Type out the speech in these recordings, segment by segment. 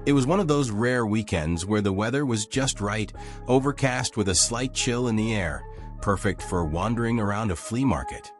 It was one of those rare weekends where the weather was just right, overcast with a slight chill in the air, perfect for wandering around a flea market.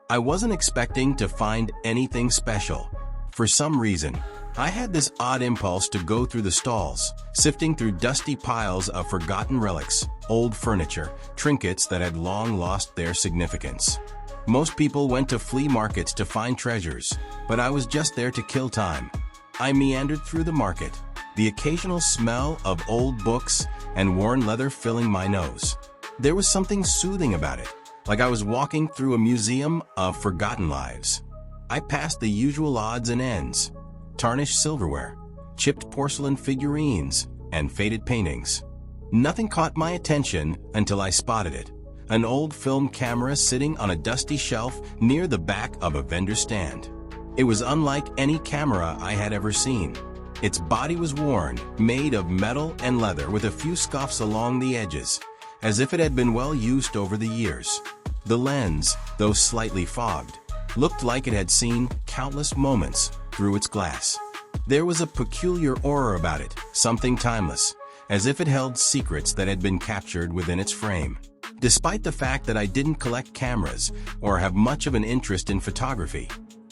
I wasn't expecting to find anything special. For some reason, I had this odd impulse to go through the stalls, sifting through dusty piles of forgotten relics, old furniture, trinkets that had long lost their significance. Most people went to flea markets to find treasures, but I was just there to kill time. I meandered through the market, the occasional smell of old books and worn leather filling my nose. There was something soothing about it, like I was walking through a museum of forgotten lives. I passed the usual odds and ends: tarnished silverware, chipped porcelain figurines, and faded paintings. Nothing caught my attention until I spotted it: an old film camera sitting on a dusty shelf near the back of a vendor's stand. It was unlike any camera I had ever seen. Its body was worn, made of metal and leather with a few scuffs along the edges, as if it had been well used over the years. The lens, though slightly fogged, looked like it had seen countless moments through its glass. There was a peculiar aura about it, something timeless, as if it held secrets that had been captured within its frame. Despite the fact that I didn't collect cameras or have much of an interest in photography,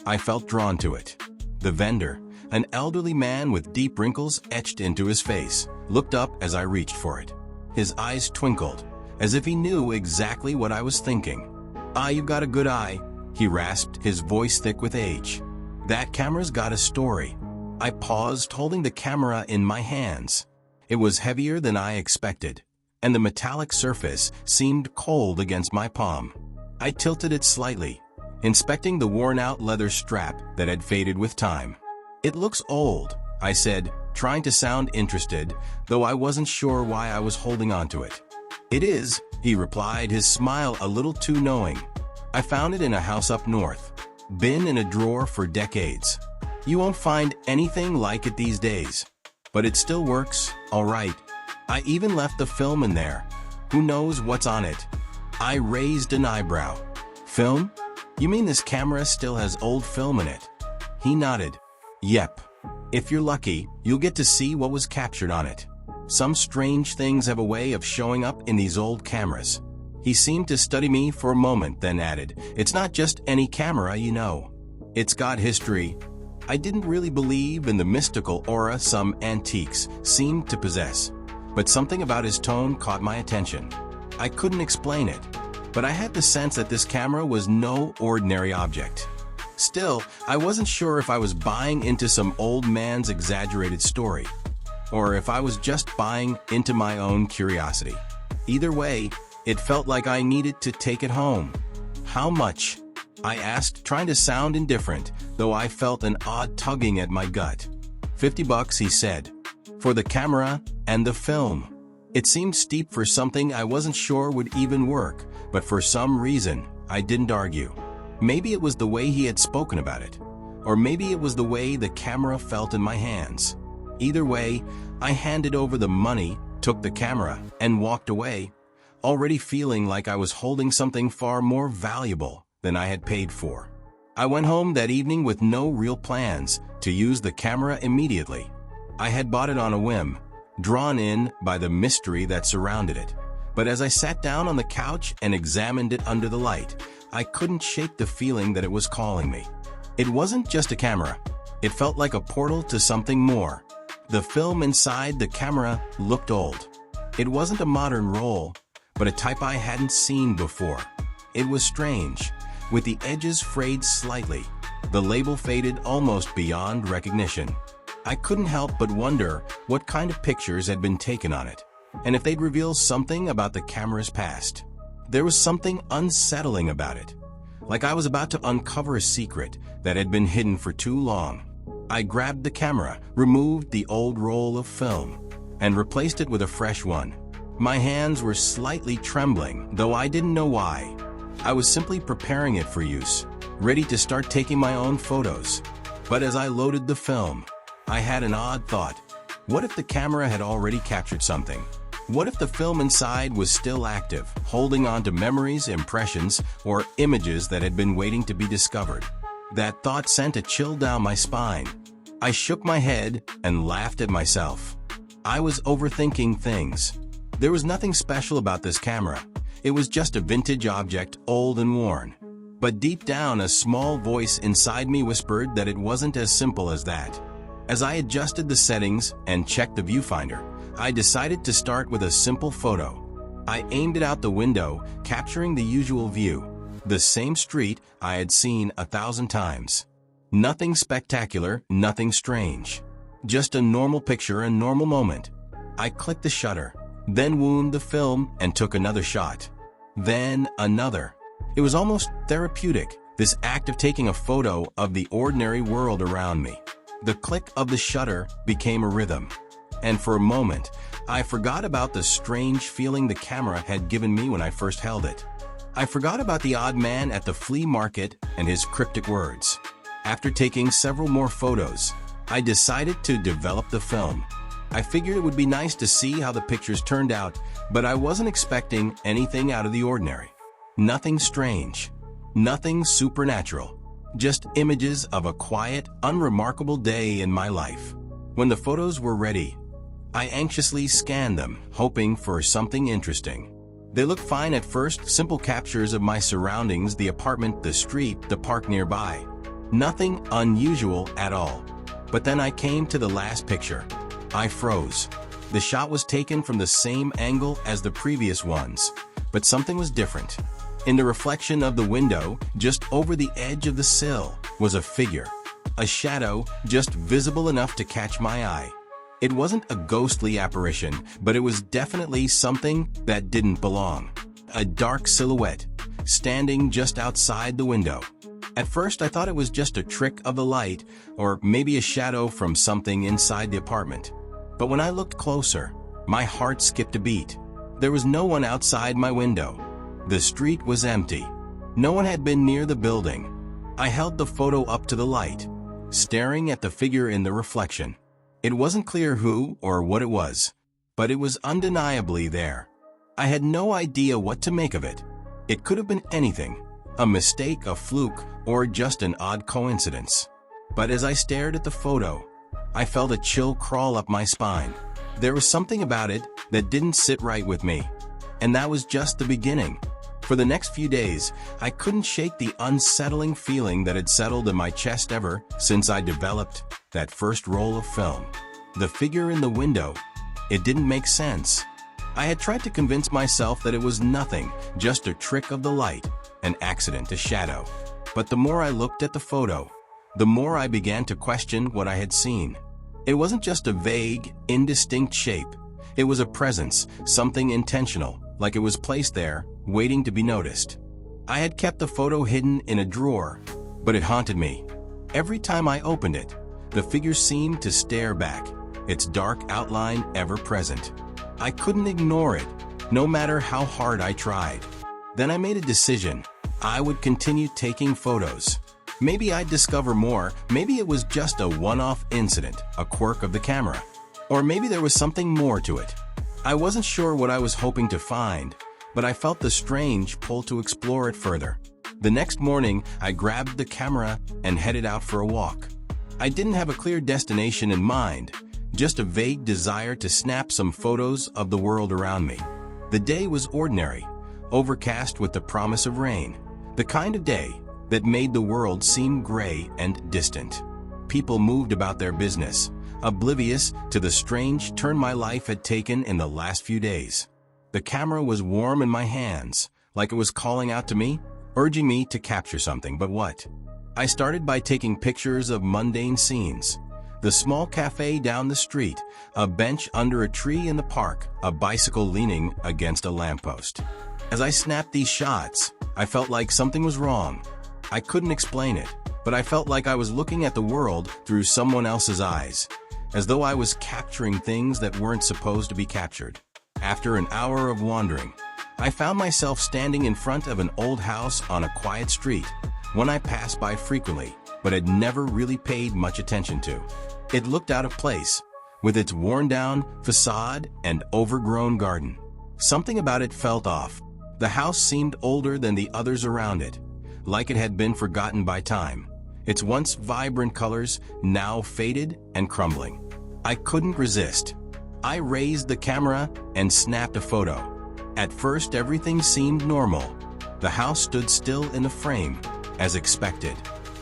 I felt drawn to it. The vendor, an elderly man with deep wrinkles etched into his face, looked up as I reached for it. His eyes twinkled, as if he knew exactly what I was thinking. "Ah, you've got a good eye," he rasped, his voice thick with age. "That camera's got a story." I paused, holding the camera in my hands. It was heavier than I expected, and the metallic surface seemed cold against my palm. I tilted it slightly, inspecting the worn-out leather strap that had faded with time. "It looks old," I said, trying to sound interested, though I wasn't sure why I was holding onto it. "It is," he replied, his smile a little too knowing. "I found it in a house up north. Been in a drawer for decades. You won't find anything like it these days. But it still works, all right. I even left the film in there. Who knows what's on it?" I raised an eyebrow. "Film? You mean this camera still has old film in it?" He nodded. "Yep. If you're lucky, you'll get to see what was captured on it. Some strange things have a way of showing up in these old cameras." He seemed to study me for a moment, then added, "It's not just any camera, you know. It's got history." I didn't really believe in the mystical aura some antiques seemed to possess, but something about his tone caught my attention. I couldn't explain it, but I had the sense that this camera was no ordinary object. Still, I wasn't sure if I was buying into some old man's exaggerated story, or if I was just buying into my own curiosity. Either way, it felt like I needed to take it home. "How much?" I asked, trying to sound indifferent, though I felt an odd tugging at my gut. $50, he said. "For the camera and the film." It seemed steep for something I wasn't sure would even work, but for some reason, I didn't argue. Maybe it was the way he had spoken about it, or maybe it was the way the camera felt in my hands. Either way, I handed over the money, took the camera, and walked away, already feeling like I was holding something far more valuable than I had paid for. I went home that evening with no real plans to use the camera immediately. I had bought it on a whim, drawn in by the mystery that surrounded it. But as I sat down on the couch and examined it under the light, I couldn't shake the feeling that it was calling me. It wasn't just a camera. It felt like a portal to something more. The film inside the camera looked old. It wasn't a modern roll, but a type I hadn't seen before. It was strange, with the edges frayed slightly, the label faded almost beyond recognition. I couldn't help but wonder what kind of pictures had been taken on it, and if they'd reveal something about the camera's past. There was something unsettling about it, like I was about to uncover a secret that had been hidden for too long. I grabbed the camera, removed the old roll of film, and replaced it with a fresh one. My hands were slightly trembling, though I didn't know why. I was simply preparing it for use, ready to start taking my own photos. But as I loaded the film, I had an odd thought. What if the camera had already captured something? What if the film inside was still active, holding on to memories, impressions, or images that had been waiting to be discovered? That thought sent a chill down my spine. I shook my head and laughed at myself. I was overthinking things. There was nothing special about this camera. It was just a vintage object, old and worn. But deep down, a small voice inside me whispered that it wasn't as simple as that. As I adjusted the settings and checked the viewfinder, I decided to start with a simple photo. I aimed it out the window, capturing the usual view, the same street I had seen 1,000 times. Nothing spectacular, nothing strange. Just a normal picture, a normal moment. I clicked the shutter, then wound the film and took another shot. Then another. It was almost therapeutic, this act of taking a photo of the ordinary world around me. The click of the shutter became a rhythm. And for a moment, I forgot about the strange feeling the camera had given me when I first held it. I forgot about the odd man at the flea market and his cryptic words. After taking several more photos, I decided to develop the film. I figured it would be nice to see how the pictures turned out, but I wasn't expecting anything out of the ordinary. Nothing strange. Nothing supernatural. Just images of a quiet, unremarkable day in my life. When the photos were ready, I anxiously scanned them, hoping for something interesting. They looked fine at first, simple captures of my surroundings, the apartment, the street, the park nearby. Nothing unusual at all. But then I came to the last picture. I froze. The shot was taken from the same angle as the previous ones, but something was different. In the reflection of the window, just over the edge of the sill, was a figure. A shadow, just visible enough to catch my eye. It wasn't a ghostly apparition, but it was definitely something that didn't belong. A dark silhouette, standing just outside the window. At first, I thought it was just a trick of the light, or maybe a shadow from something inside the apartment. But when I looked closer, my heart skipped a beat. There was no one outside my window. The street was empty. No one had been near the building. I held the photo up to the light, staring at the figure in the reflection. It wasn't clear who or what it was, but it was undeniably there. I had no idea what to make of it. It could have been anything, a mistake, a fluke, or just an odd coincidence. But as I stared at the photo, I felt a chill crawl up my spine. There was something about it that didn't sit right with me. And that was just the beginning. For the next few days, I couldn't shake the unsettling feeling that had settled in my chest ever since I developed that first roll of film. The figure in the window, it didn't make sense. I had tried to convince myself that it was nothing, just a trick of the light, an accident, a shadow. But the more I looked at the photo, the more I began to question what I had seen. It wasn't just a vague, indistinct shape. It was a presence, something intentional, like it was placed there, waiting to be noticed. I had kept the photo hidden in a drawer, but it haunted me. Every time I opened it, the figure seemed to stare back, its dark outline ever present. I couldn't ignore it, no matter how hard I tried. Then I made a decision. I would continue taking photos. Maybe I'd discover more. Maybe it was just a one-off incident, a quirk of the camera. Or maybe there was something more to it. I wasn't sure what I was hoping to find, but I felt the strange pull to explore it further. The next morning, I grabbed the camera and headed out for a walk. I didn't have a clear destination in mind, just a vague desire to snap some photos of the world around me. The day was ordinary, overcast with the promise of rain, the kind of day that made the world seem gray and distant. People moved about their business, oblivious to the strange turn my life had taken in the last few days. The camera was warm in my hands, like it was calling out to me, urging me to capture something, but what? I started by taking pictures of mundane scenes. The small cafe down the street, a bench under a tree in the park, a bicycle leaning against a lamppost. As I snapped these shots, I felt like something was wrong. I couldn't explain it, but I felt like I was looking at the world through someone else's eyes, as though I was capturing things that weren't supposed to be captured. After an hour of wandering, I found myself standing in front of an old house on a quiet street, one I passed by frequently, but had never really paid much attention to. It looked out of place, with its worn-down facade and overgrown garden. Something about it felt off. The house seemed older than the others around it, like it had been forgotten by time. its once vibrant colors now faded and crumbling. I couldn't resist. I raised the camera and snapped a photo. At first, everything seemed normal. The house stood still in the frame, as expected.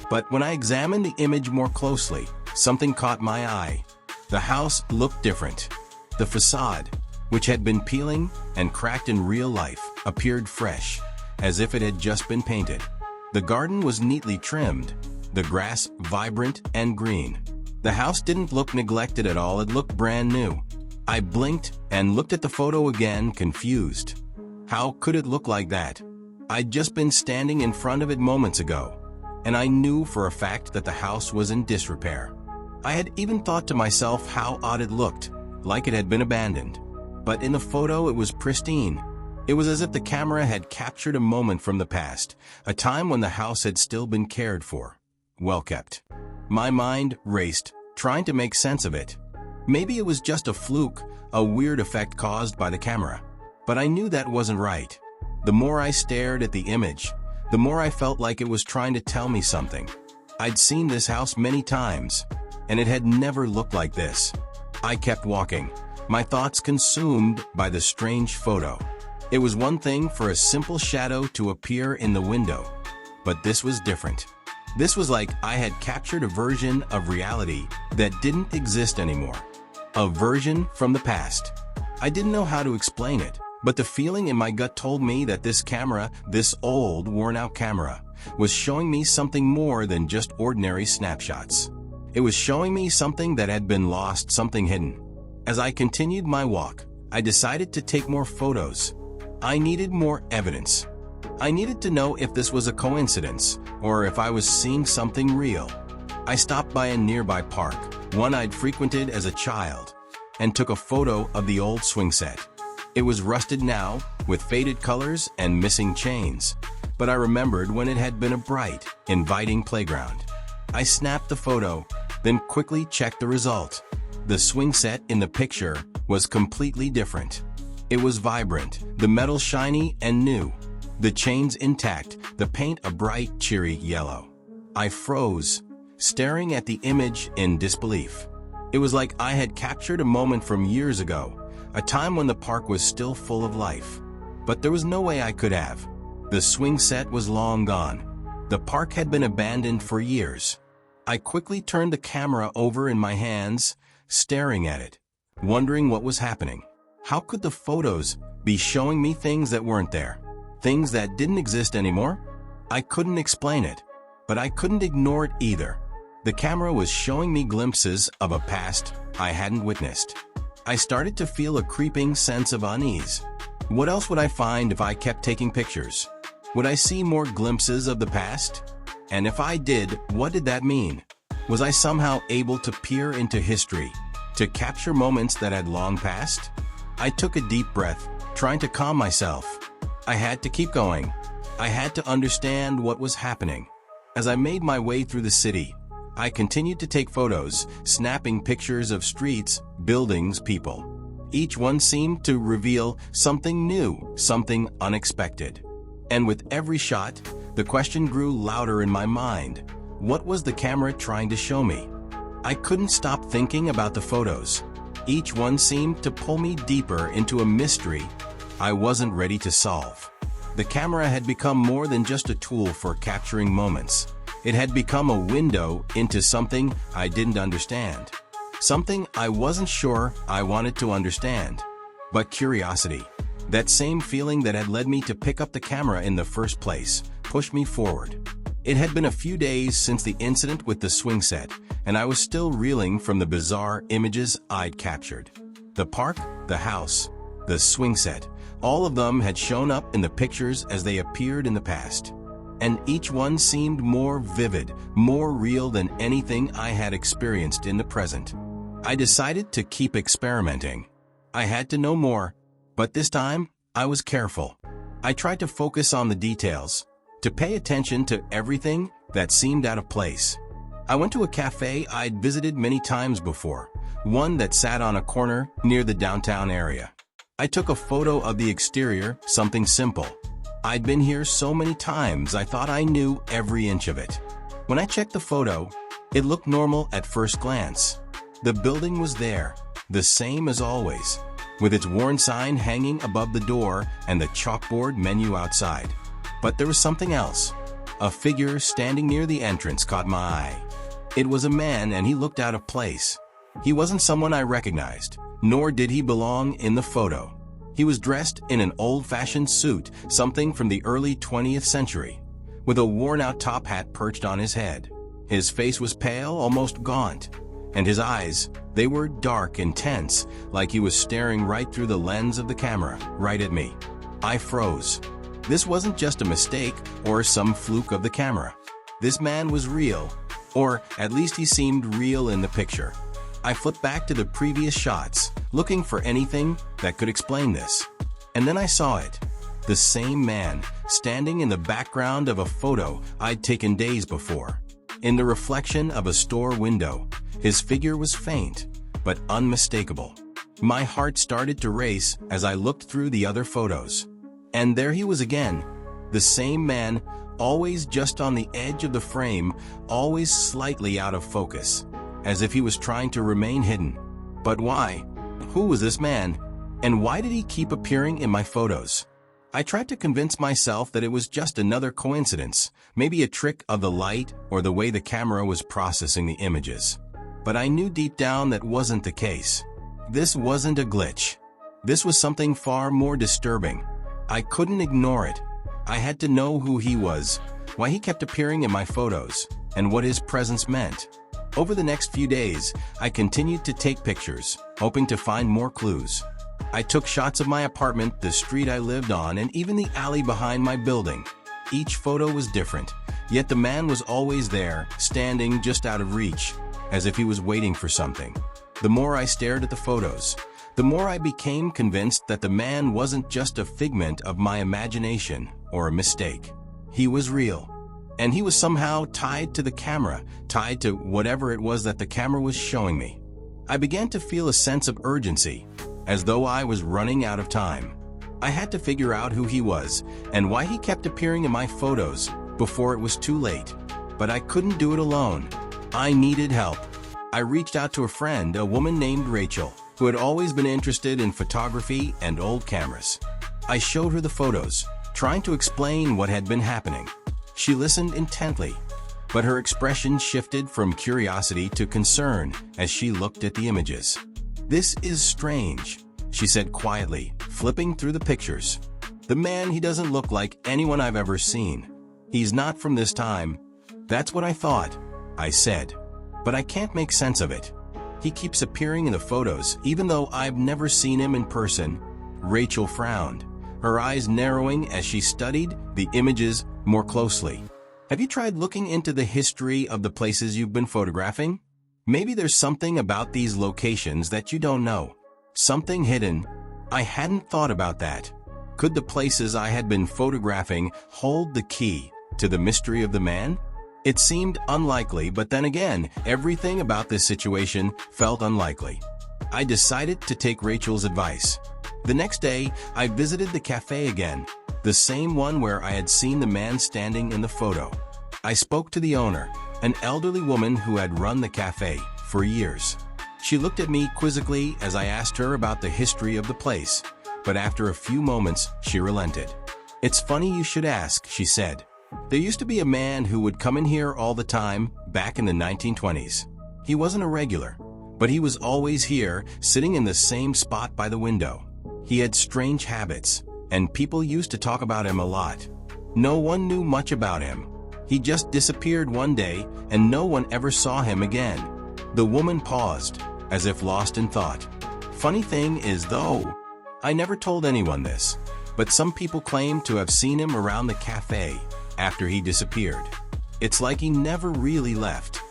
But when I examined the image more closely, something caught my eye. The house looked different. The facade, which had been peeling and cracked in real life, appeared fresh, as if it had just been painted. The garden was neatly trimmed, the grass vibrant and green. The house didn't look neglected at all, it looked brand new. I blinked and looked at the photo again, confused. How could it look like that? I'd just been standing in front of it moments ago, and I knew for a fact that the house was in disrepair. I had even thought to myself how odd it looked, like it had been abandoned. But in the photo, it was pristine. It was as if the camera had captured a moment from the past, a time when the house had still been cared for, well kept. My mind raced, trying to make sense of it. Maybe it was just a fluke, a weird effect caused by the camera. But I knew that wasn't right. The more I stared at the image, the more I felt like it was trying to tell me something. I'd seen this house many times, and it had never looked like this. I kept walking, my thoughts consumed by the strange photo. It was one thing for a simple shadow to appear in the window, but this was different. This was like I had captured a version of reality that didn't exist anymore. A version from the past. I didn't know how to explain it, but the feeling in my gut told me that this camera, this old, worn-out camera, was showing me something more than just ordinary snapshots. It was showing me something that had been lost, something hidden. As I continued my walk, I decided to take more photos. I needed more evidence. I needed to know if this was a coincidence or if I was seeing something real. I stopped by a nearby park, one I'd frequented as a child, and took a photo of the old swing set. It was rusted now, with faded colors and missing chains, but I remembered when it had been a bright, inviting playground. I snapped the photo, then quickly checked the result. The swing set in the picture was completely different. It was vibrant, the metal shiny and new, the chains intact, the paint a bright, cheery yellow. I froze, staring at the image in disbelief. It was like I had captured a moment from years ago, a time when the park was still full of life. But there was no way I could have. The swing set was long gone. The park had been abandoned for years. I quickly turned the camera over in my hands, staring at it, wondering what was happening. How could the photos be showing me things that weren't there? Things that didn't exist anymore? I couldn't explain it, but I couldn't ignore it either. The camera was showing me glimpses of a past I hadn't witnessed. I started to feel a creeping sense of unease. What else would I find if I kept taking pictures? Would I see more glimpses of the past? And if I did, what did that mean? Was I somehow able to peer into history, to capture moments that had long passed? I took a deep breath, trying to calm myself. I had to keep going. I had to understand what was happening. As I made my way through the city, I continued to take photos, snapping pictures of streets, buildings, people. Each one seemed to reveal something new, something unexpected. And with every shot, the question grew louder in my mind. What was the camera trying to show me? I couldn't stop thinking about the photos. Each one seemed to pull me deeper into a mystery I wasn't ready to solve. The camera had become more than just a tool for capturing moments. It had become a window into something I didn't understand. Something I wasn't sure I wanted to understand. But curiosity, that same feeling that had led me to pick up the camera in the first place, pushed me forward. It had been a few days since the incident with the swing set, and I was still reeling from the bizarre images I'd captured. The park, the house, the swing set, all of them had shown up in the pictures as they appeared in the past. And each one seemed more vivid, more real than anything I had experienced in the present. I decided to keep experimenting. I had to know more, but this time, I was careful. I tried to focus on the details, to pay attention to everything that seemed out of place. I went to a cafe I'd visited many times before, one that sat on a corner near the downtown area. I took a photo of the exterior, something simple. I'd been here so many times I thought I knew every inch of it. When I checked the photo, it looked normal at first glance. The building was there, the same as always, with its worn sign hanging above the door and the chalkboard menu outside. But there was something else. A figure standing near the entrance caught my eye. It was a man, and he looked out of place. He wasn't someone I recognized, nor did he belong in the photo. He was dressed in an old-fashioned suit, something from the early 20th century, with a worn-out top hat perched on his head. His face was pale, almost gaunt, and his eyes, they were dark and tense, like he was staring right through the lens of the camera, right at me. I froze. This wasn't just a mistake or some fluke of the camera. This man was real, or at least he seemed real in the picture. I flipped back to the previous shots, looking for anything that could explain this. And then I saw it. The same man, standing in the background of a photo I'd taken days before. In the reflection of a store window, his figure was faint, but unmistakable. My heart started to race as I looked through the other photos. And there he was again, the same man, always just on the edge of the frame, always slightly out of focus, as if he was trying to remain hidden. But why? Who was this man? And why did he keep appearing in my photos? I tried to convince myself that it was just another coincidence, maybe a trick of the light or the way the camera was processing the images. But I knew deep down that wasn't the case. This wasn't a glitch. This was something far more disturbing. I couldn't ignore it. I had to know who he was, why he kept appearing in my photos, and what his presence meant. Over the next few days, I continued to take pictures, hoping to find more clues. I took shots of my apartment, the street I lived on, and even the alley behind my building. Each photo was different, yet the man was always there, standing just out of reach, as if he was waiting for something. The more I stared at the photos, the more I became convinced that the man wasn't just a figment of my imagination or a mistake. He was real, and he was somehow tied to the camera, tied to whatever it was that the camera was showing me. I began to feel a sense of urgency, as though I was running out of time. I had to figure out who he was and why he kept appearing in my photos before it was too late. But I couldn't do it alone. I needed help. I reached out to a friend, a woman named Rachel, who had always been interested in photography and old cameras. I showed her the photos, trying to explain what had been happening. She listened intently, but her expression shifted from curiosity to concern as she looked at the images. "This is strange," she said quietly, flipping through the pictures. "The man, he doesn't look like anyone I've ever seen. He's not from this time." "That's what I thought," I said, "but I can't make sense of it. He keeps appearing in the photos, even though I've never seen him in person." Rachel frowned, her eyes narrowing as she studied the images more closely. "Have you tried looking into the history of the places you've been photographing? Maybe there's something about these locations that you don't know. Something hidden." I hadn't thought about that. Could the places I had been photographing hold the key to the mystery of the man? It seemed unlikely, but then again, everything about this situation felt unlikely. I decided to take Rachel's advice. The next day, I visited the cafe again, the same one where I had seen the man standing in the photo. I spoke to the owner, an elderly woman who had run the cafe for years. She looked at me quizzically as I asked her about the history of the place, but after a few moments, she relented. "It's funny you should ask," she said. "There used to be a man who would come in here all the time back in the 1920s. He wasn't a regular, but he was always here, sitting in the same spot by the window. He had strange habits, and people used to talk about him a lot. No one knew much about him. He just disappeared one day, and no one ever saw him again." The woman paused, as if lost in thought. "Funny thing is, though, I never told anyone this, but some people claim to have seen him around the cafe after he disappeared. It's like he never really left."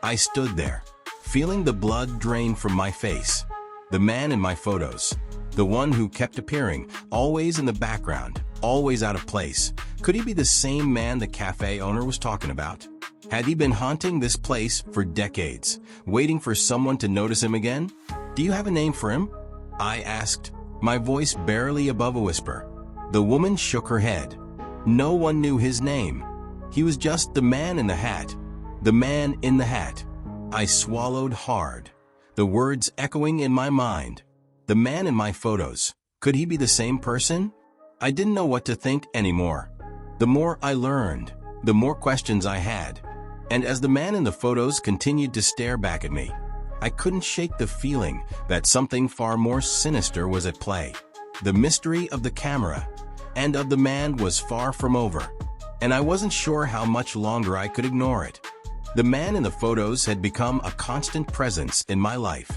I stood there, feeling the blood drain from my face. The man in my photos, the one who kept appearing, always in the background, always out of place. Could he be the same man the cafe owner was talking about? Had he been haunting this place for decades, waiting for someone to notice him again? "Do you have a name for him?" I asked, my voice barely above a whisper. The woman shook her head. "No one knew his name. He was just the man in the hat. The man in the hat. I swallowed hard, the words echoing in my mind. The man in my photos. Could he be the same person? I didn't know what to think anymore. The more I learned, the more questions I had. And as the man in the photos continued to stare back at me, I couldn't shake the feeling that something far more sinister was at play. The mystery of the camera and of the man was far from over, and I wasn't sure how much longer I could ignore it. The man in the photos had become a constant presence in my life,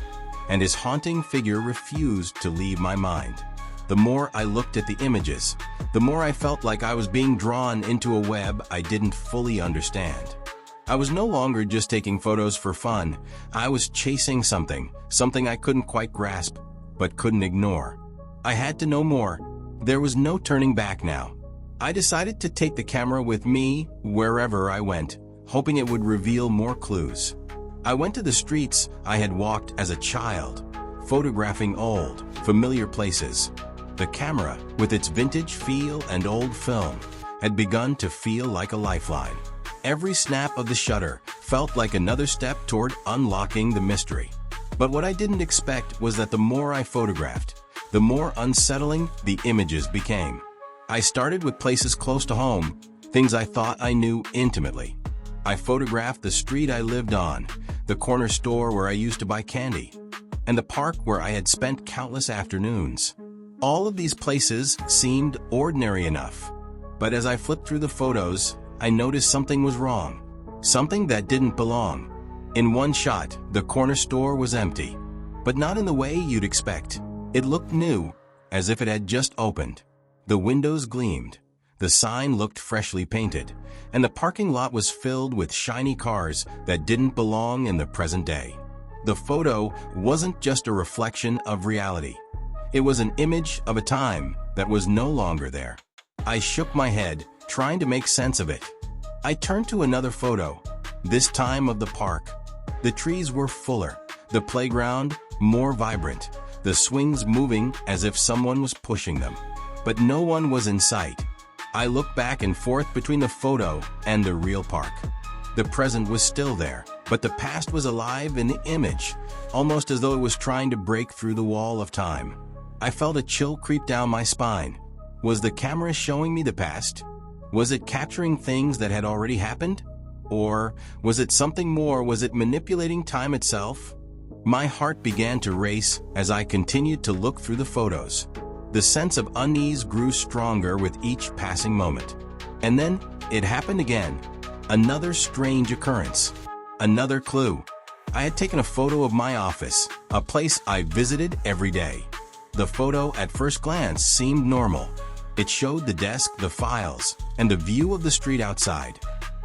and his haunting figure refused to leave my mind. The more I looked at the images, the more I felt like I was being drawn into a web I didn't fully understand. I was no longer just taking photos for fun. I was chasing something I couldn't quite grasp, but couldn't ignore. I had to know more. There was no turning back now. I decided to take the camera with me wherever I went, hoping it would reveal more clues. I went to the streets I had walked as a child, photographing old, familiar places. The camera, with its vintage feel and old film, had begun to feel like a lifeline. Every snap of the shutter felt like another step toward unlocking the mystery. But what I didn't expect was that the more I photographed, the more unsettling the images became. I started with places close to home, things I thought I knew intimately. I photographed the street I lived on, the corner store where I used to buy candy, and the park where I had spent countless afternoons. All of these places seemed ordinary enough, but as I flipped through the photos, I noticed something was wrong, something that didn't belong. In one shot, the corner store was empty, but not in the way you'd expect. It looked new, as if it had just opened. The windows gleamed, the sign looked freshly painted, and the parking lot was filled with shiny cars that didn't belong in the present day. The photo wasn't just a reflection of reality. It was an image of a time that was no longer there. I shook my head, trying to make sense of it. I turned to another photo, this time of the park. The trees were fuller, the playground more vibrant, the swings moving as if someone was pushing them. But no one was in sight. I looked back and forth between the photo and the real park. The present was still there, but the past was alive in the image, almost as though it was trying to break through the wall of time. I felt a chill creep down my spine. Was the camera showing me the past? Was it capturing things that had already happened? Or was it something more? Was it manipulating time itself? My heart began to race as I continued to look through the photos. The sense of unease grew stronger with each passing moment. And then it happened again. Another strange occurrence. Another clue. I had taken a photo of my office, a place I visited every day. The photo at first glance seemed normal. It showed the desk, the files, and the view of the street outside.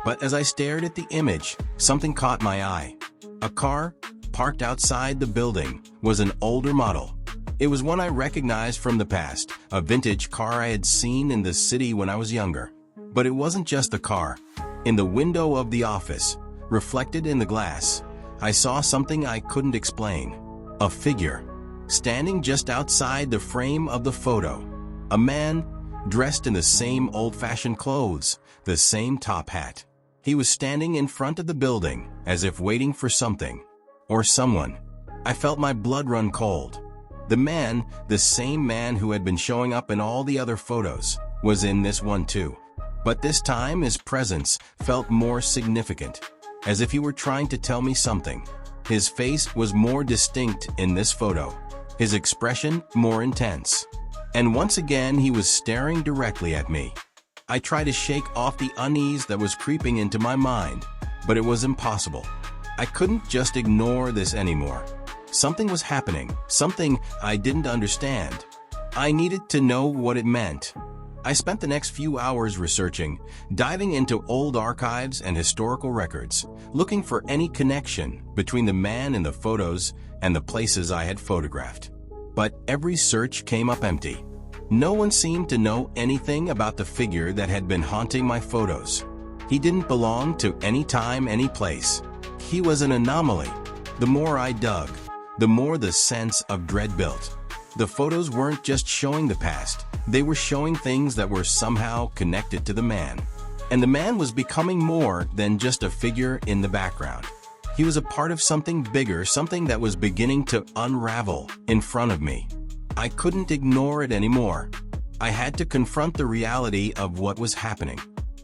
But as I stared at the image, something caught my eye. A car, parked outside the building, was an older model. It was one I recognized from the past, a vintage car I had seen in the city when I was younger. But it wasn't just the car. In the window of the office, reflected in the glass, I saw something I couldn't explain. A figure, standing just outside the frame of the photo. A man, dressed in the same old-fashioned clothes, the same top hat. He was standing in front of the building, as if waiting for something, or someone. I felt my blood run cold. The man, the same man who had been showing up in all the other photos, was in this one too. But this time his presence felt more significant, as if he were trying to tell me something. His face was more distinct in this photo, his expression more intense. And once again he was staring directly at me. I tried to shake off the unease that was creeping into my mind, but it was impossible. I couldn't just ignore this anymore. Something was happening, something I didn't understand. I needed to know what it meant. I spent the next few hours researching, diving into old archives and historical records, looking for any connection between the man in the photos and the places I had photographed. But every search came up empty. No one seemed to know anything about the figure that had been haunting my photos. He didn't belong to any time, any place. He was an anomaly. The more I dug, the more the sense of dread built. The photos weren't just showing the past, they were showing things that were somehow connected to the man. And the man was becoming more than just a figure in the background. He was a part of something bigger, something that was beginning to unravel in front of me. I couldn't ignore it anymore. I had to confront the reality of what was happening.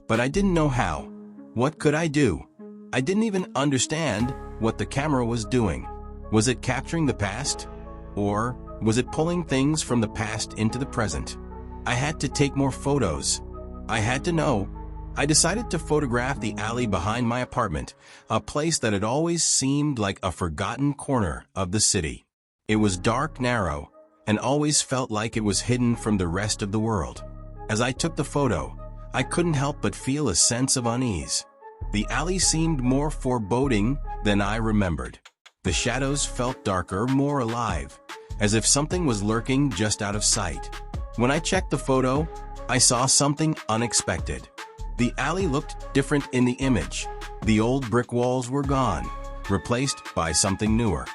But I didn't know how. What could I do? I didn't even understand what the camera was doing. Was it capturing the past? Or was it pulling things from the past into the present? I had to take more photos. I had to know. I decided to photograph the alley behind my apartment, a place that had always seemed like a forgotten corner of the city. It was dark, narrow, and always felt like it was hidden from the rest of the world. As I took the photo, I couldn't help but feel a sense of unease. The alley seemed more foreboding than I remembered. The shadows felt darker, more alive, as if something was lurking just out of sight. When I checked the photo, I saw something unexpected. The alley looked different in the image. The old brick walls were gone, replaced by something newer.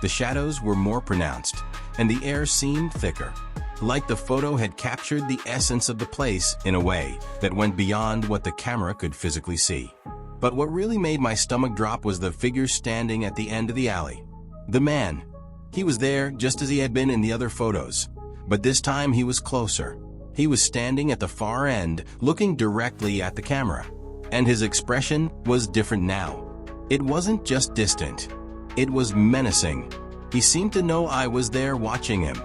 The shadows were more pronounced, and the air seemed thicker, like the photo had captured the essence of the place in a way that went beyond what the camera could physically see. But what really made my stomach drop was the figure standing at the end of the alley. The man. He was there just as he had been in the other photos, but this time he was closer. He was standing at the far end, looking directly at the camera, and his expression was different now. It wasn't just distant. It was menacing. He seemed to know I was there watching him.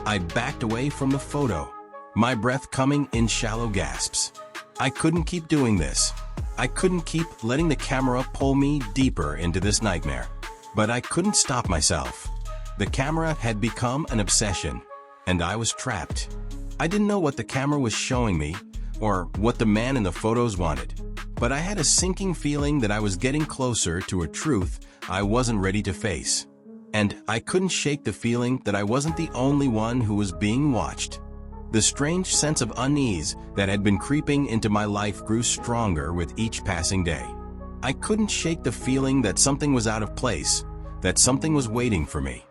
I backed away from the photo, my breath coming in shallow gasps. I couldn't keep doing this. I couldn't keep letting the camera pull me deeper into this nightmare. But I couldn't stop myself. The camera had become an obsession, and I was trapped. I didn't know what the camera was showing me, or what the man in the photos wanted, but I had a sinking feeling that I was getting closer to a truth I wasn't ready to face. And I couldn't shake the feeling that I wasn't the only one who was being watched. The strange sense of unease that had been creeping into my life grew stronger with each passing day. I couldn't shake the feeling that something was out of place, that something was waiting for me.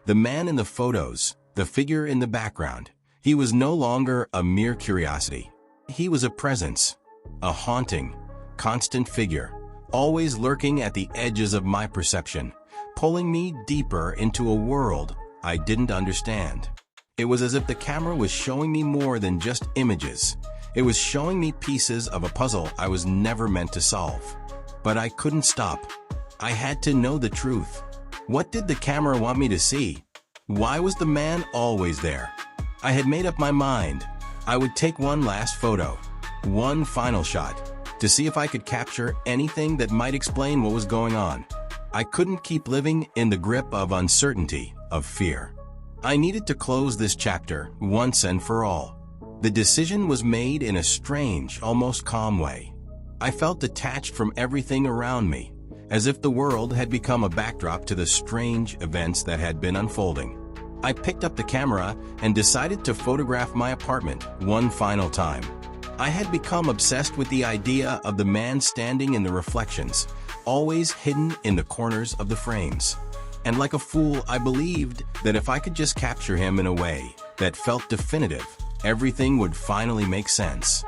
The man in the photos, the figure in the background, he was no longer a mere curiosity. He was a presence, a haunting, constant figure, always lurking at the edges of my perception, pulling me deeper into a world I didn't understand. It was as if the camera was showing me more than just images. It was showing me pieces of a puzzle I was never meant to solve. But I couldn't stop. I had to know the truth. What did the camera want me to see? Why was the man always there? I had made up my mind. I would take one last photo, one final shot, to see if I could capture anything that might explain what was going on. I couldn't keep living in the grip of uncertainty, of fear. I needed to close this chapter once and for all. The decision was made in a strange, almost calm way. I felt detached from everything around me, as if the world had become a backdrop to the strange events that had been unfolding. I picked up the camera and decided to photograph my apartment one final time. I had become obsessed with the idea of the man standing in the reflections, always hidden in the corners of the frames. And like a fool, I believed that if I could just capture him in a way that felt definitive, everything would finally make sense.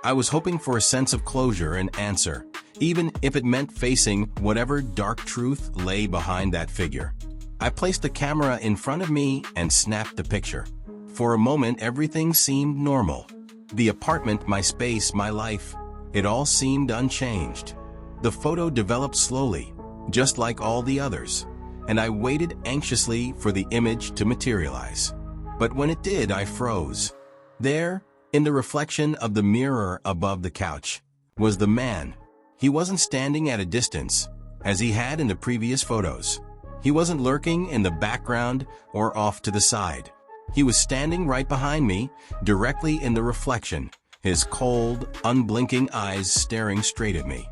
I was hoping for a sense of closure and answer, even if it meant facing whatever dark truth lay behind that figure. I placed the camera in front of me and snapped the picture. For a moment, everything seemed normal. The apartment, my space, my life, it all seemed unchanged. The photo developed slowly, just like all the others, and I waited anxiously for the image to materialize. But when it did, I froze. There, in the reflection of the mirror above the couch, was the man. He wasn't standing at a distance, as he had in the previous photos. He wasn't lurking in the background or off to the side. He was standing right behind me, directly in the reflection, his cold, unblinking eyes staring straight at me.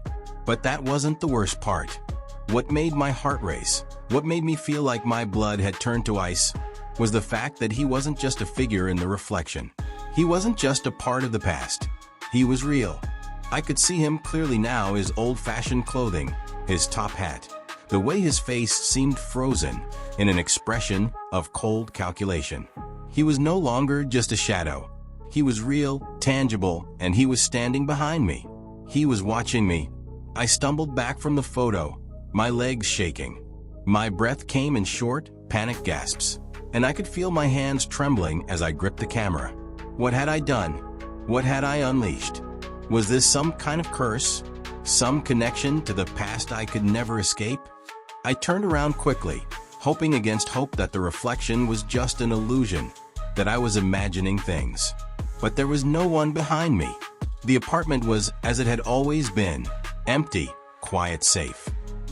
But that wasn't the worst part. What made my heart race, what made me feel like my blood had turned to ice, was the fact that he wasn't just a figure in the reflection. He wasn't just a part of the past. He was real. I could see him clearly now, his old-fashioned clothing, his top hat. The way his face seemed frozen in an expression of cold calculation. He was no longer just a shadow. He was real, tangible, and he was standing behind me. He was watching me. I stumbled back from the photo, my legs shaking. My breath came in short, panic gasps, and I could feel my hands trembling as I gripped the camera. What had I done? What had I unleashed? Was this some kind of curse? Some connection to the past I could never escape? I turned around quickly, hoping against hope that the reflection was just an illusion, that I was imagining things. But there was no one behind me. The apartment was as it had always been, empty, quiet, safe.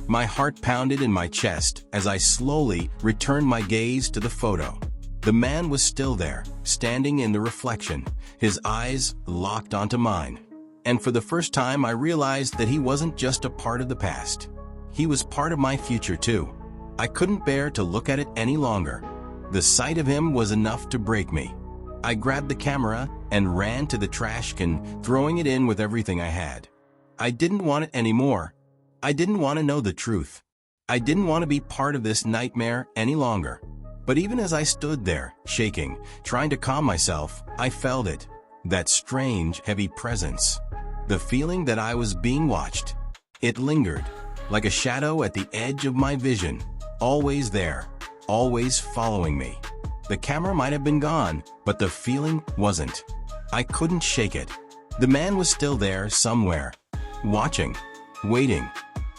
My heart pounded in my chest as I slowly returned my gaze to the photo. The man was still there, standing in the reflection, his eyes locked onto mine. And for the first time, I realized that he wasn't just a part of the past. He was part of my future too. I couldn't bear to look at it any longer. The sight of him was enough to break me. I grabbed the camera and ran to the trash can, throwing it in with everything I had. I didn't want it anymore. I didn't want to know the truth. I didn't want to be part of this nightmare any longer. But even as I stood there, shaking, trying to calm myself, I felt it. That strange, heavy presence. The feeling that I was being watched. It lingered, like a shadow at the edge of my vision, always there, always following me. The camera might have been gone, but the feeling wasn't. I couldn't shake it. The man was still there somewhere, watching, waiting.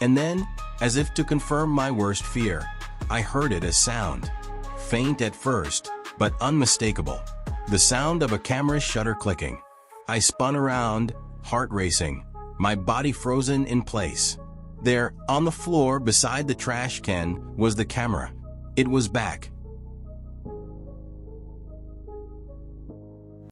And then, as if to confirm my worst fear, I heard it, a sound. Faint at first, but unmistakable. The sound of a camera shutter clicking. I spun around, heart racing, my body frozen in place. There, on the floor beside the trash can, was the camera. It was back,